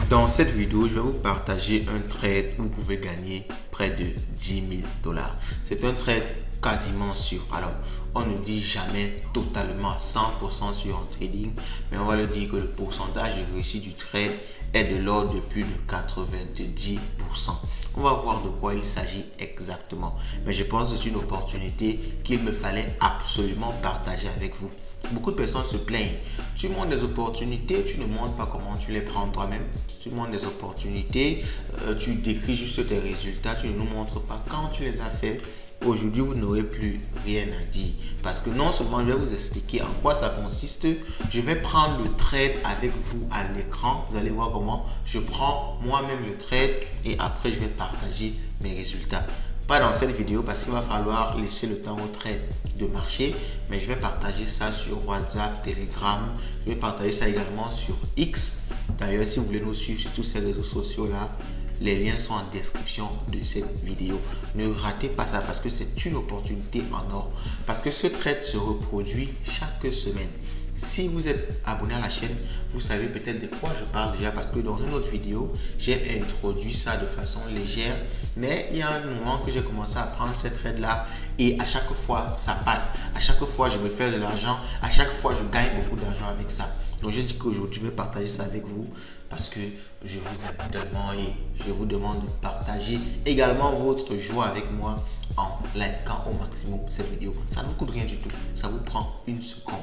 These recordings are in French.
Dans cette vidéo, je vais vous partager un trade où vous pouvez gagner près de 10 000 $. C'est un trade quasiment sûr. Alors, on ne dit jamais totalement 100% sur un trading, mais on va le dire que le pourcentage de réussite du trade est de l'ordre de plus de 90%. On va voir de quoi il s'agit exactement. Mais je pense que c'est une opportunité qu'il me fallait absolument partager avec vous. Beaucoup de personnes se plaignent. Tu montres des opportunités, tu ne montres pas comment tu les prends toi-même. Tu montres des opportunités, tu décris juste tes résultats, tu ne nous montres pas quand tu les as fait. Aujourd'hui, vous n'aurez plus rien à dire. Parce que non seulement je vais vous expliquer en quoi ça consiste, je vais prendre le trade avec vous à l'écran. Vous allez voir comment je prends moi-même le trade et après je vais partager mes résultats. Pas dans cette vidéo parce qu'il va falloir laisser le temps au trade de marcher, mais je vais partager ça sur WhatsApp, Telegram, je vais partager ça également sur X. D'ailleurs, si vous voulez nous suivre sur tous ces réseaux sociaux là, les liens sont en description de cette vidéo. Ne ratez pas ça parce que c'est une opportunité en or. Parce que ce trade se reproduit chaque semaine. Si vous êtes abonné à la chaîne, vous savez peut-être de quoi je parle déjà parce que dans une autre vidéo, j'ai introduit ça de façon légère. Mais il y a un moment que j'ai commencé à prendre ces trades-là et à chaque fois, ça passe. À chaque fois, je me fais de l'argent. À chaque fois, je gagne beaucoup d'argent avec ça. Donc, je dis qu'aujourd'hui, je vais partager ça avec vous parce que je vous aime tellement et je vous demande de partager également votre joie avec moi en likant au maximum cette vidéo. Ça ne vous coûte rien du tout. Ça vous prend une seconde.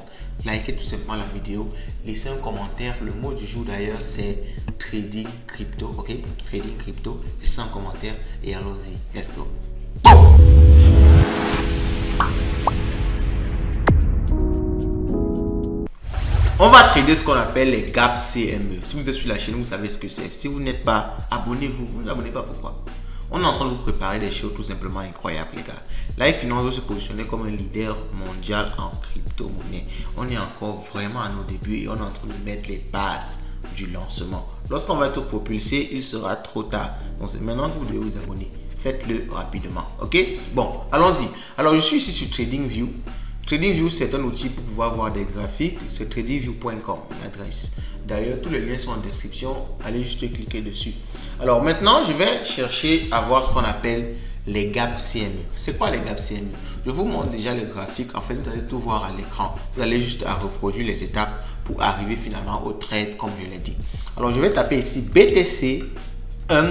Likez tout simplement la vidéo. Laissez un commentaire. Le mot du jour d'ailleurs, c'est trading crypto. Ok? Trading crypto. Laissez un commentaire et allons-y. Let's go. On va trader ce qu'on appelle les gaps CME. Si vous êtes sur la chaîne, vous savez ce que c'est. Si vous n'êtes pas, abonnez-vous. Vous ne vous abonnez pas, pourquoi? On est en train de vous préparer des choses tout simplement incroyables, les gars. Live Finance veut se positionner comme un leader mondial en crypto-monnaie. On est encore vraiment à nos débuts et on est en train de mettre les bases du lancement. Lorsqu'on va être propulsé, il sera trop tard. Donc c'est maintenant que vous devez vous abonner. Faites-le rapidement. Ok? Bon, allons-y. Alors, je suis ici sur TradingView. TradingView, c'est un outil pour pouvoir voir des graphiques. C'est tradingview.com, l'adresse. D'ailleurs, tous les liens sont en description. Allez juste cliquer dessus. Alors maintenant, je vais chercher à voir ce qu'on appelle les gaps CME. C'est quoi les gaps CME? Je vous montre déjà les graphiques. En fait, vous allez tout voir à l'écran. Vous allez juste à reproduire les étapes pour arriver finalement au trade, comme je l'ai dit. Alors, je vais taper ici BTC 1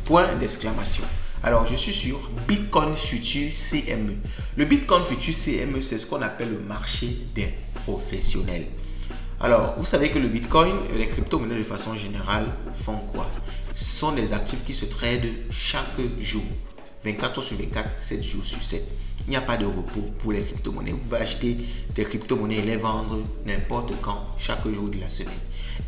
point d'exclamation. Alors, je suis sur Bitcoin Future CME. Le Bitcoin Future CME, c'est ce qu'on appelle le marché des professionnels. Alors, vous savez que le Bitcoin et les crypto-monnaies de façon générale font quoi? Ce sont des actifs qui se tradent chaque jour, 24 heures sur 24, 7 jours sur 7. Il n'y a pas de repos pour les crypto-monnaies. Vous pouvez acheter des crypto-monnaies et les vendre n'importe quand, chaque jour de la semaine.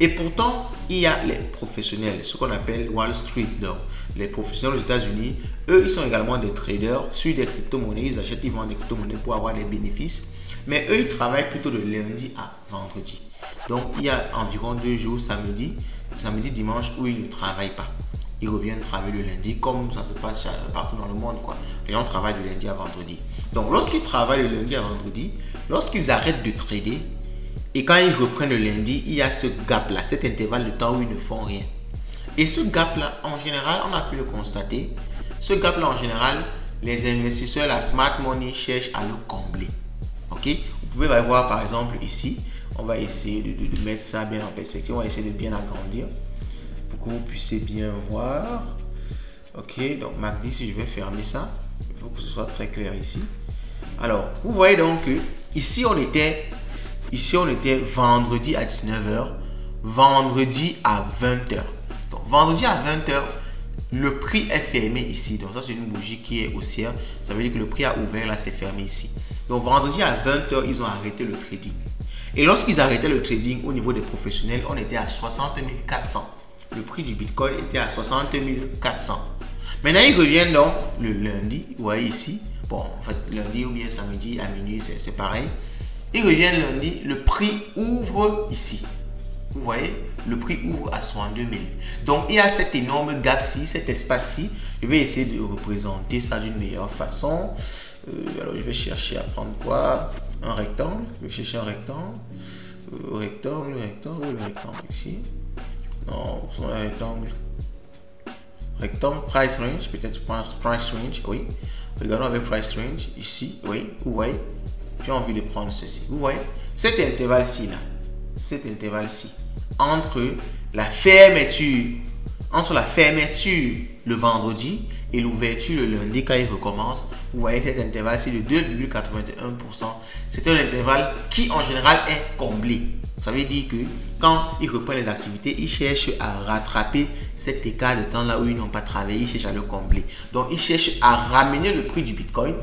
Et pourtant, il y a les professionnels, ce qu'on appelle Wall Street. Donc, les professionnels aux États-Unis, eux, ils sont également des traders sur des crypto-monnaies. Ils achètent, ils vendent des crypto-monnaies pour avoir des bénéfices. Mais eux, ils travaillent plutôt de lundi à vendredi. Donc, il y a environ 2 jours, samedi, dimanche, où ils ne travaillent pas. Ils reviennent travailler le lundi, comme ça se passe partout dans le monde, quoi. Les gens travaillent de lundi à vendredi. Donc, lorsqu'ils travaillent le lundi à vendredi, lorsqu'ils arrêtent de trader, et quand ils reprennent le lundi, il y a ce gap-là, cet intervalle de temps où ils ne font rien. Et ce gap-là, en général, on a pu le constater. Ce gap-là, en général, les investisseurs, la smart money, cherchent à le combler. Ok? Vous pouvez voir, par exemple, ici, on va essayer de mettre ça bien en perspective. On va essayer de bien agrandir pour que vous puissiez bien voir. Ok, donc MACD, si je vais fermer ça, il faut que ce soit très clair ici. Alors, vous voyez donc que ici, on était vendredi à 19h, vendredi à 20h. Donc, vendredi à 20h, le prix est fermé ici. Donc, ça, c'est une bougie qui est haussière. Ça veut dire que le prix a ouvert, là, c'est fermé ici. Donc, vendredi à 20h, ils ont arrêté le trading. Et lorsqu'ils arrêtaient le trading au niveau des professionnels, on était à 60 400. Le prix du Bitcoin était à 60 400. Maintenant, ils reviennent donc le lundi. Vous voyez ici. Bon, en fait, lundi ou bien samedi à minuit, c'est pareil. Ils reviennent lundi. Le prix ouvre ici. Vous voyez, le prix ouvre à 62 000. Donc, il y a cet énorme gap-ci, cet espace-ci. Je vais essayer de représenter ça d'une meilleure façon. Alors, je vais chercher à prendre quoi? Un rectangle. Je vais chercher un rectangle. Rectangle ici. Non, sur le rectangle. Rectangle, price range, peut-être price range, oui. Regardons avec price range, ici, oui, vous voyez. J'ai envie de prendre ceci. Vous voyez, cet intervalle-ci, là, cet intervalle-ci, entre la fermeture le vendredi et l'ouverture le lundi quand il recommence, vous voyez cet intervalle-ci de 2,81%. C'est un intervalle qui, en général, est comblé. Ça veut dire que quand ils reprennent les activités, ils cherchent à rattraper cet écart de temps là où ils n'ont pas travaillé, ils cherchent à le combler. Donc, ils cherchent à ramener le prix du Bitcoin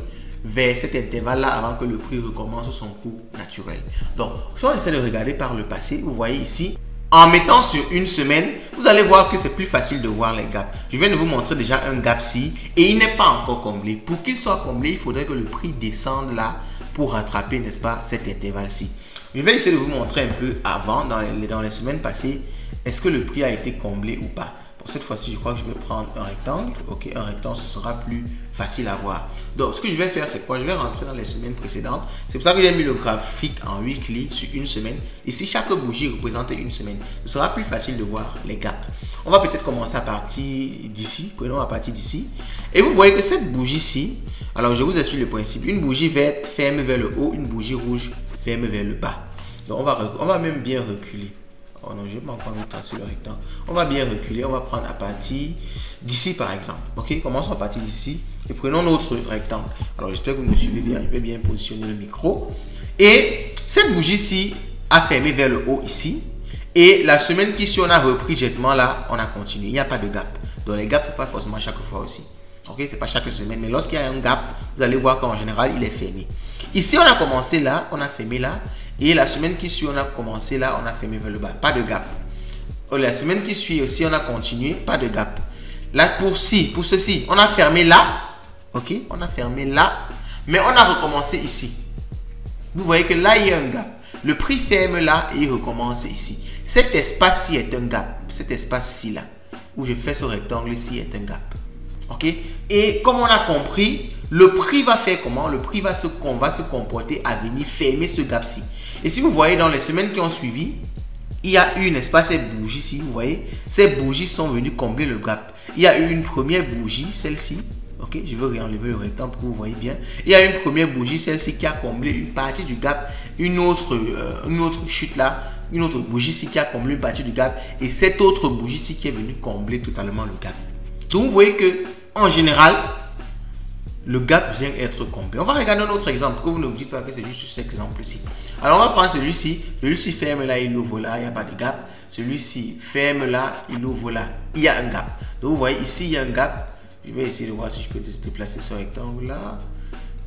vers cet intervalle-là avant que le prix recommence son cours naturel. Donc, si on essaie de regarder par le passé, vous voyez ici, en mettant sur une semaine, vous allez voir que c'est plus facile de voir les gaps. Je viens de vous montrer déjà un gap-ci et il n'est pas encore comblé. Pour qu'il soit comblé, il faudrait que le prix descende là pour rattraper, n'est-ce pas, cet intervalle-ci. Je vais essayer de vous montrer un peu avant, dans les semaines passées, est-ce que le prix a été comblé ou pas. Pour cette fois-ci, je crois que je vais prendre un rectangle. Ok, un rectangle, ce sera plus facile à voir. Donc, ce que je vais faire, c'est quoi? Je vais rentrer dans les semaines précédentes. C'est pour ça que j'ai mis le graphique en weekly sur une semaine. Ici, chaque bougie représente une semaine. Ce sera plus facile de voir les gaps. On va peut-être commencer à partir d'ici. Prenons à partir d'ici. Et vous voyez que cette bougie-ci, alors je vous explique le principe. Une bougie verte ferme vers le haut, une bougie rouge ferme vers le bas. Donc, on va même bien reculer. Oh non, je vais pas encore me tracer le rectangle. On va bien reculer. On va prendre à partir d'ici, par exemple. Ok, commençons à partir d'ici et prenons notre rectangle. Alors, j'espère que vous me suivez bien. Je vais bien positionner le micro. Et cette bougie-ci a fermé vers le haut ici. Et la semaine qui suit, on a repris directement là. On a continué. Il n'y a pas de gap. Donc, les gaps, ce n'est pas forcément chaque fois aussi. Ok, c'est pas chaque semaine. Mais lorsqu'il y a un gap, vous allez voir qu'en général, il est fermé. Ici, on a commencé là. On a fermé là. Et la semaine qui suit, on a commencé là, on a fermé vers le bas, pas de gap. La semaine qui suit aussi, on a continué, pas de gap. Là, pour ceci, on a fermé là, ok, on a fermé là, mais on a recommencé ici. Vous voyez que là, il y a un gap. Le prix ferme là et il recommence ici. Cet espace-ci est un gap. Cet espace-ci là, où je fais ce rectangle-ci est un gap. Ok, et comme on a compris, le prix va faire comment? Le prix va se comporter à venir fermer ce gap-ci. Et si vous voyez dans les semaines qui ont suivi, il y a eu, n'est-ce pas, ces bougies-ci, vous voyez, ces bougies sont venues combler le gap. Il y a eu une première bougie, celle-ci, ok, je vais réenlever le rectangle pour que vous voyez bien. Il y a une première bougie, celle-ci qui a comblé une partie du gap, une autre chute là, une autre bougie-ci qui a comblé une partie du gap, et cette autre bougie-ci qui est venue combler totalement le gap. Donc vous voyez que, en général, le gap vient être comblé. On va regarder un autre exemple, que vous ne vous dites pas que c'est juste cet exemple-ci. Alors, on va prendre celui-ci. Celui-ci ferme là, il ouvre là, il n'y a pas de gap. Celui-ci ferme là, il ouvre là, il y a un gap. Donc, vous voyez, ici, il y a un gap. Je vais essayer de voir si je peux déplacer ce rectangle-là.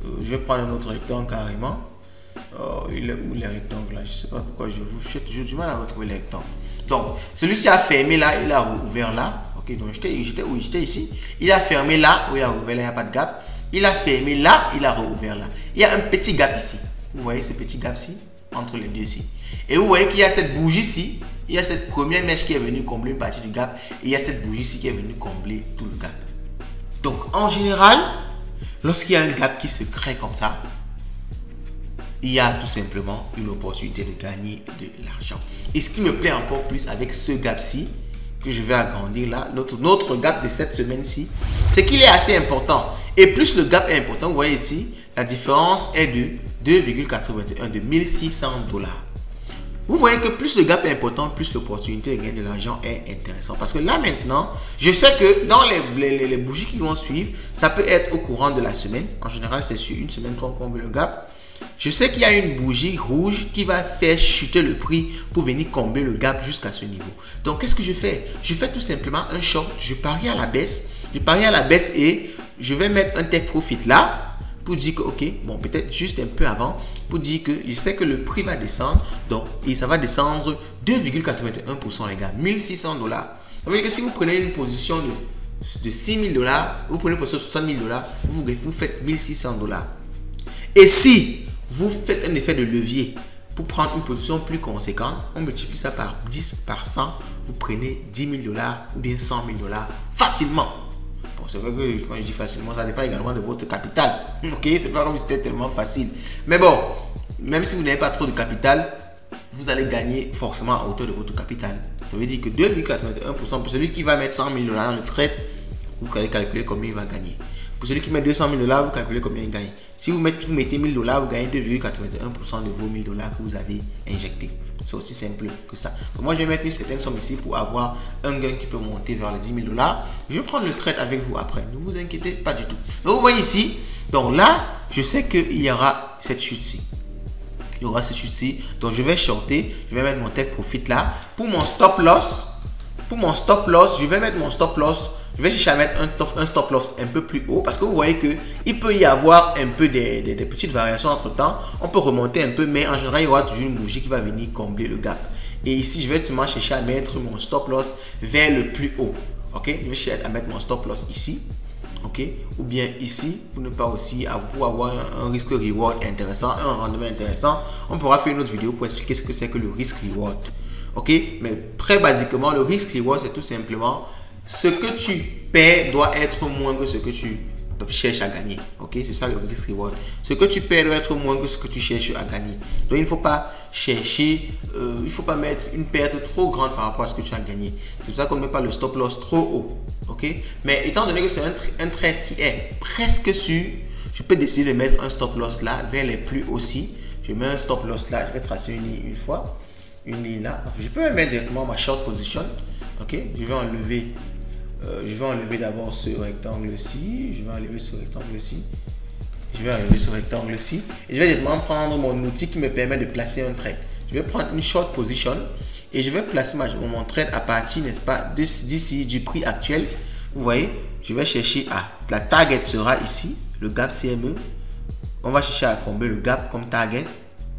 Je vais prendre un autre rectangle carrément. Il est où les rectangles là? Je ne sais pas pourquoi j'ai du mal à retrouver les rectangles. Donc, celui-ci a fermé là, il a ouvert là. Ok, donc j'étais ici. Il a fermé là, où il a ouvert là, il n'y a pas de gap. Il a fermé là, il a rouvert là. Il y a un petit gap ici. Vous voyez ce petit gap-ci entre les deux-ci. Et vous voyez qu'il y a cette bougie-ci. Il y a cette première mèche qui est venue combler une partie du gap. Et il y a cette bougie-ci qui est venue combler tout le gap. Donc, en général, lorsqu'il y a un gap qui se crée comme ça, il y a tout simplement une opportunité de gagner de l'argent. Et ce qui me plaît encore plus avec ce gap-ci, que je vais agrandir là, notre gap de cette semaine-ci, c'est qu'il est assez important. Et plus le gap est important, vous voyez ici, la différence est de 2,81 de 1600 $. Vous voyez que plus le gap est important, plus l'opportunité de gagner de l'argent est intéressante. Parce que là maintenant, je sais que dans les bougies qui vont suivre, ça peut être au courant de la semaine. En général, c'est sur une semaine qu'on comble le gap. Je sais qu'il y a une bougie rouge qui va faire chuter le prix pour venir combler le gap jusqu'à ce niveau. Donc, qu'est-ce que je fais? Je fais tout simplement un short. Je parie à la baisse. Je parie à la baisse et je vais mettre un take profit là pour dire que, ok, bon, peut-être juste un peu avant, pour dire que je sais que le prix va descendre. Donc, et ça va descendre 2,81% les gars, 1600 $. Ça veut dire que si vous prenez une position de 6 000 $, vous prenez une position de 60 000 $, vous faites 1600 $. Et si vous faites un effet de levier pour prendre une position plus conséquente, on multiplie ça par 10, par 100, vous prenez 10 000 $ ou bien 100 000 $ facilement. Bon, c'est vrai que quand je dis facilement, ça dépend également de votre capital. Ok, c'est pas comme si c'était tellement facile. Mais bon, même si vous n'avez pas trop de capital, vous allez gagner forcément à hauteur de votre capital. Ça veut dire que 2,81% pour celui qui va mettre 100 000 dollars dans le trade, vous allez calculer combien il va gagner. Pour celui qui met 200 000 dollars, vous calculez combien il gagne. Si vous mettez 1000 dollars, vous gagnez 2,81% de vos 1000 dollars que vous avez injectés. C'est aussi simple que ça. Donc moi, je vais mettre une certaine somme ici pour avoir un gain qui peut monter vers les 10 000 dollars. Je vais prendre le trade avec vous après. Ne vous inquiétez pas du tout. Donc vous voyez ici, donc là, je sais qu'il y aura cette chute-ci. Il y aura cette chute-ci. Donc je vais shorter. Je vais mettre mon take profit là. Pour mon stop loss, je vais mettre mon stop loss. Je vais chercher à mettre un stop loss un peu plus haut parce que vous voyez qu'il peut y avoir un peu des petites variations entre temps. On peut remonter un peu, mais en général, il y aura toujours une bougie qui va venir combler le gap. Et ici, je vais seulement chercher à mettre mon stop loss vers le plus haut. Ok, je vais chercher à mettre mon stop loss ici. Ok, ou bien ici, pour ne pas aussi avoir un risque reward intéressant, un rendement intéressant. On pourra faire une autre vidéo pour expliquer ce que c'est que le risque reward. Ok, mais très basiquement, le risque reward, c'est tout simplement ce que tu perds doit être moins que ce que tu cherches à gagner. Ok, c'est ça le risk reward. Ce que tu perds doit être moins que ce que tu cherches à gagner. Donc il ne faut pas chercher, il ne faut pas mettre une perte trop grande par rapport à ce que tu as gagné. C'est pour ça qu'on ne met pas le stop loss trop haut. Ok, mais étant donné que c'est un trade qui est presque sûr, je peux décider de mettre un stop loss là vers les plus aussi. Je mets un stop loss là, je vais tracer une ligne une fois, une ligne là. Je peux mettre directement ma short position. Ok, je vais enlever d'abord ce rectangle-ci. Je vais enlever ce rectangle-ci. Et je vais directement prendre mon outil qui me permet de placer un trade. Je vais prendre une short position et je vais placer mon trade à partir, n'est-ce pas, d'ici, du prix actuel. Vous voyez, je vais chercher à... La target sera ici, le gap CME. On va chercher à combler le gap comme target.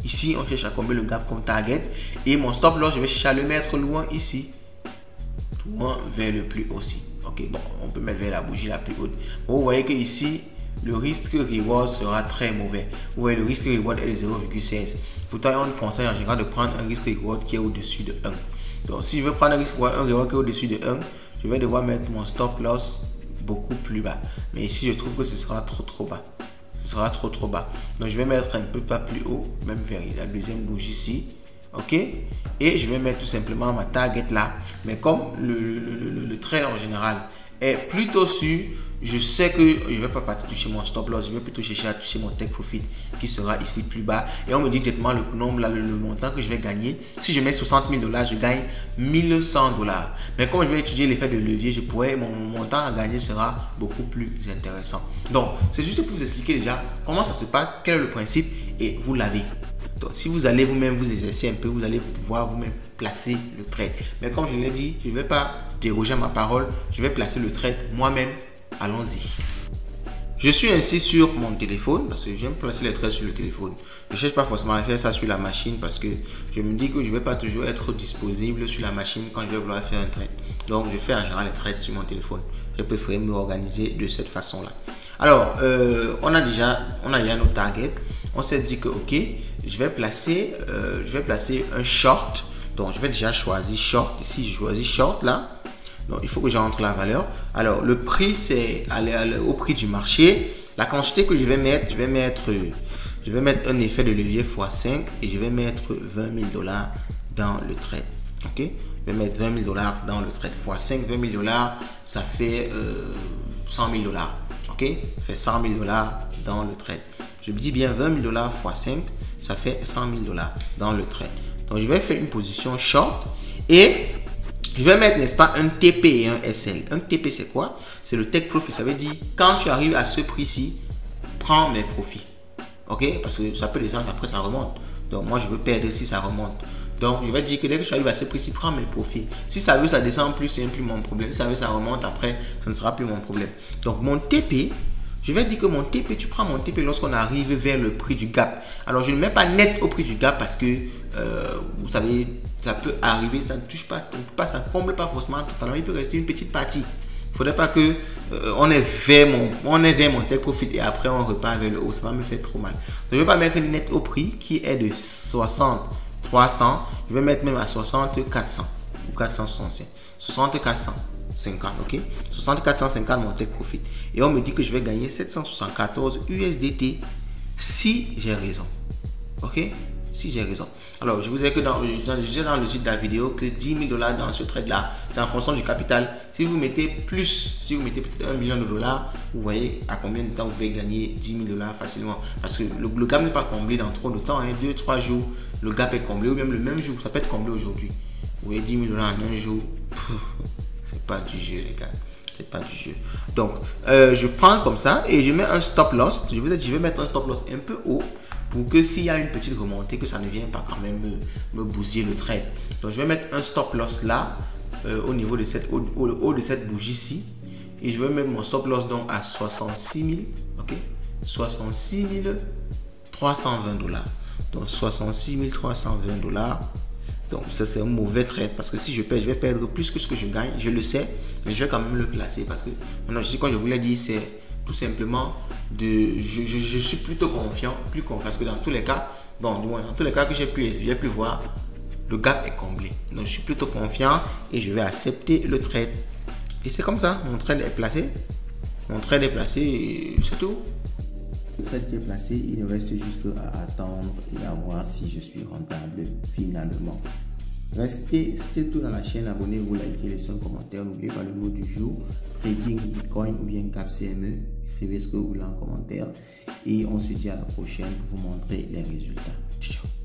Ici, on cherche à combler le gap comme target. Et mon stop loss, je vais chercher à le mettre loin ici. Loin vers le plus haut aussi. Ok, bon, on peut mettre vers la bougie la plus haute. Bon, vous voyez que ici, le risque reward sera très mauvais. Vous voyez, le risque reward est de 0,16. Pourtant, on conseille en général de prendre un risque reward qui est au-dessus de 1. Donc, si je veux prendre un risque reward qui est au-dessus de 1, je vais devoir mettre mon stop loss beaucoup plus bas. Mais ici, je trouve que ce sera trop bas. Ce sera trop bas. Donc, je vais mettre un peu pas plus haut, même vers la deuxième bougie ici. Ok, et je vais mettre tout simplement ma target là. Mais comme le trade en général est plutôt sûr, je sais que je ne vais pas toucher mon stop loss, je vais plutôt chercher à toucher mon take profit qui sera ici plus bas. Et on me dit directement le nombre là, le montant que je vais gagner. Si je mets 60 000 dollars, je gagne 1100 dollars. Mais comme je vais étudier l'effet de levier, mon montant à gagner sera beaucoup plus intéressant. Donc, c'est juste pour vous expliquer déjà comment ça se passe, quel est le principe et vous l'avez. Donc, si vous allez vous-même vous exercer un peu, vous allez pouvoir vous-même placer le trade. Mais comme je l'ai dit, je ne vais pas déroger à ma parole. Je vais placer le trade moi-même. Allons-y. Je suis ainsi sur mon téléphone parce que j'aime placer les trades sur le téléphone. Je ne cherche pas forcément à faire ça sur la machine parce que je me dis que je ne vais pas toujours être disponible sur la machine quand je vais vouloir faire un trade. Donc, je fais en général les trades sur mon téléphone. Je préfère me organiser de cette façon-là. Alors, on a déjà nos targets. On s'est dit que, ok, je vais placer un short. Donc, je vais déjà choisir short. Ici, je choisis short là. Donc, il faut que j'entre la valeur. Alors, le prix, c'est au prix du marché. La quantité que je vais mettre un effet de levier x5 et je vais mettre 20 000 dollars dans le trade. Ok, je vais mettre 20 000 dollars dans le trade x5. 20 000 dollars, ça fait 100 000 dollars. Ok, ça fait 100 000 dollars dans le trade. Je me dis bien 20 000 dollars x 5, ça fait 100 000 dollars dans le trade. Donc, je vais faire une position short et je vais mettre, n'est-ce pas, un TP et un SL. Un TP, c'est quoi? C'est le take profit. Ça veut dire, quand tu arrives à ce prix-ci, prends mes profits. Ok? Parce que ça peut descendre, après ça remonte. Donc, moi, je veux perdre si ça remonte. Donc, je vais dire que dès que je arrive à ce prix-ci, prends mes profits. Si ça veut, ça descend plus, c'est plus mon problème. Si ça veut, ça remonte, après, ça ne sera plus mon problème. Donc, mon TP, je vais dire que mon TP, tu prends mon TP lorsqu'on arrive vers le prix du gap. Alors, je ne mets pas net au prix du gap parce que, vous savez, ça peut arriver, ça ne touche pas, ça ne comble pas forcément totalement. Il peut rester une petite partie. Il ne faudrait pas que on est vers mon take profit et après on repart vers le haut. Ça va me faire trop mal. Donc, je ne vais pas mettre net au prix qui est de 60 300. Je vais mettre même à 60 400 ou 465. 60 450, ok, 60 450 mon take profit et on me dit que je vais gagner 774 USDT si j'ai raison. Ok, si j'ai raison. Alors, je vous ai dit que dans le titre de la vidéo que 10 000 $ dans ce trade-là, c'est en fonction du capital. Si vous mettez plus, si vous mettez peut-être $1 million, vous voyez à combien de temps vous pouvez gagner 10 000 $ facilement. Parce que le gap n'est pas comblé dans trop de temps, 2-3 jours, le gap est comblé, ou même le même jour, ça peut être comblé aujourd'hui. Vous voyez 10 000 $ en un jour, c'est pas du jeu les gars. C'est pas du jeu. Donc, je prends comme ça et je mets un stop loss. Je vais mettre un stop loss un peu haut pour que s'il y a une petite remontée, que ça ne vienne pas quand même me bousiller le trade. Donc, je vais mettre un stop loss là, au niveau de cette, au haut de cette bougie-ci. Et je vais mettre mon stop loss donc à 66 000, ok, 66 320 $. Donc, 66 320 $. Donc ça c'est un mauvais trade parce que si je perds, je vais perdre plus que ce que je gagne, je le sais, mais je vais quand même le placer parce que maintenant, quand je vous l'ai dit, c'est tout simplement je suis plutôt confiant, parce que dans tous les cas, dans tous les cas que j'ai pu voir, le gap est comblé. Donc je suis plutôt confiant et je vais accepter le trade. Et c'est comme ça, mon trade est placé. Mon trade est placé et c'est tout. Le trade qui est placé, il ne reste juste à attendre et à voir si je suis rentable finalement. Restez tout dans la chaîne, abonnez-vous, likez, laissez un commentaire. N'oubliez pas le mot du jour, trading Bitcoin ou bien Gap CME. Écrivez ce que vous voulez en commentaire et on se dit à la prochaine pour vous montrer les résultats. Ciao.